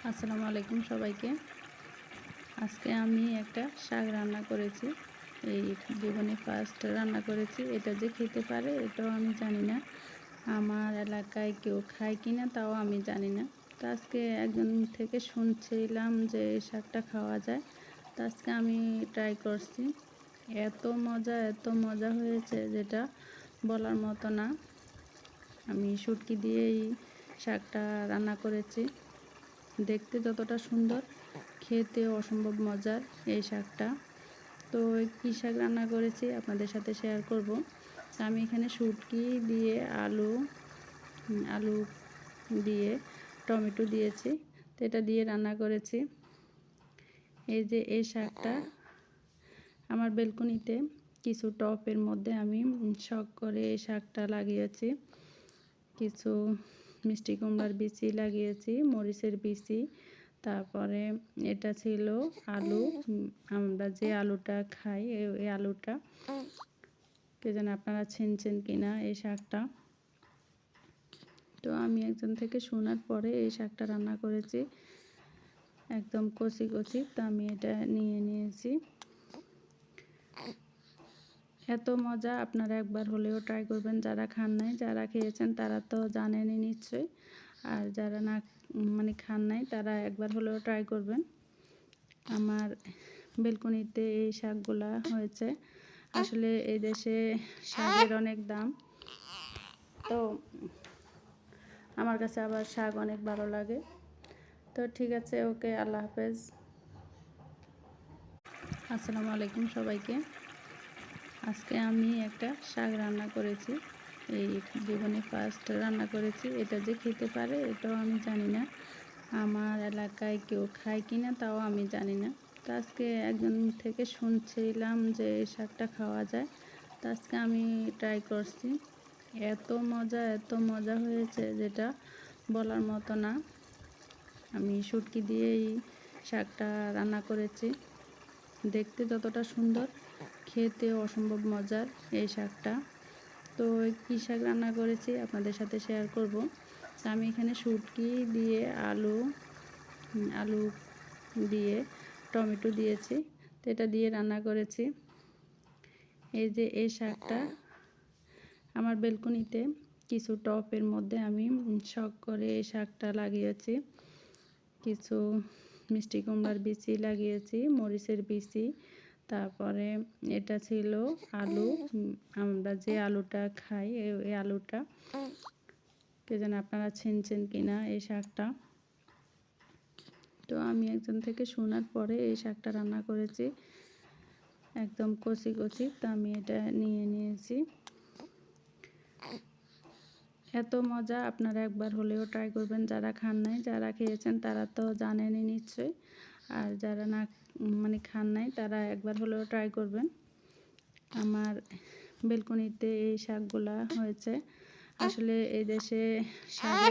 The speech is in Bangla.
আসসালামু আলাইকুম সবাইকে। আজকে আমি একটা শাক রান্না করেছি। এই জীবনে ফার্স্ট রান্না করেছি। এটা যে খেতে পারে এটাও আমি জানি না। আমার এলাকায় কেউ খায় কিনা তাও আমি জানি না। তো আজকে একজন থেকে শুনছিলাম যে এই শাকটা খাওয়া যায়। তো আজকে আমি ট্রাই করছি। এত মজা হয়েছে যেটা বলার মতো না। আমি শুটকি দিয়েই শাকটা রান্না করেছি। দেখতে যতটা সুন্দর, খেতেও অসম্ভব মজার এই শাকটা। তো কী শাক রান্না করেছি আপনাদের সাথে শেয়ার করব। আমি এখানে শুটকি দিয়ে আলু দিয়ে টমেটো দিয়েছি, তো এটা দিয়ে রান্না করেছি। এই যে এই শাকটা আমার বেলকনিতে কিছু টবের মধ্যে আমি শখ করে এই শাকটা লাগিয়েছি। কিছু মিষ্টি কুমড়ার বিচি লাগিয়েছি, মরিচের বিচি, তারপরে এটা ছিল আলু। আমরা যে আলুটা খাই এই আলুটা, কে জানে আপনারা চিনছেন কিনা এই শাকটা। তো আমি একজন থেকে শোনার পরে এই শাকটা রান্না করেছি, একদম কচি কচি। তো আমি এটা নিয়ে নিয়েছি। এত মজা, আপনারা একবার হলেও ট্রাই করবেন। যারা খান নাই, যারা খেয়েছেন তারা তো জানেনই নিশ্চয়ই। আর যারা না খান নাই তারা একবার হলেও ট্রাই করবেন। আমার বেলকনিতে এই শাকগুলা হয়েছে। আসলে এই দেশে শাকের অনেক দাম, তো আমার কাছে আবার শাক অনেক ভালো লাগে। তো ঠিক আছে, ওকে, আল্লাহ হাফেজ। আসসালামু আলাইকুম সবাইকে। আজকে আমি একটা শাক রান্না করেছি। এই জীবনে ফার্স্ট রান্না করেছি। এটা যে খেতে পারে এটাও আমি জানি না। আমার এলাকায় কেউ খায় কিনা তাও আমি জানি না। তো আজকে একজন থেকে শুনছিলাম যে এই শাকটা খাওয়া যায়। তো আজকে আমি ট্রাই করছি। এত মজা হয়েছে যেটা বলার মতো না। আমি শুটকি দিয়েই শাকটা রান্না করেছি। দেখতে যতটা সুন্দর, খেতেও অসম্ভব মজার এই শাকটা। তো কী শাক রান্না করেছি আপনাদের সাথে শেয়ার করব। আমি এখানে শুটকি দিয়ে আলু দিয়ে টমেটো দিয়েছি, তো এটা দিয়ে রান্না করেছি। এই যে এই শাকটা আমার বেলকনিতে কিছু টবের মধ্যে আমি শখ করে এই শাকটা লাগিয়েছি। কিছু মিষ্টি কুমড়ার বিচি লাগিয়েছি, মরিচের বিচি, তারপরে এটা ছিল আলু। আমরা যে আলুটা খাই এই আলুটা, কে জানে আপনারা চিনছেন কিনা এই শাকটা। তো আমি একজন থেকে শোনার পরে এই শাকটা রান্না করেছি, একদম কচি কচি। তো আমি এটা নিয়ে নিয়েছি। এত মজা, আপনারা একবার হলেও ট্রাই করবেন। যারা খান নাই, যারা খেয়েছেন তারা তো জানেনই নিশ্চয়ই। আর যারা না খান নাই তারা একবার হলেও ট্রাই করবেন। আমার বেলকনিতে এই শাকগুলা হয়েছে। আসলে এই দেশে শাকের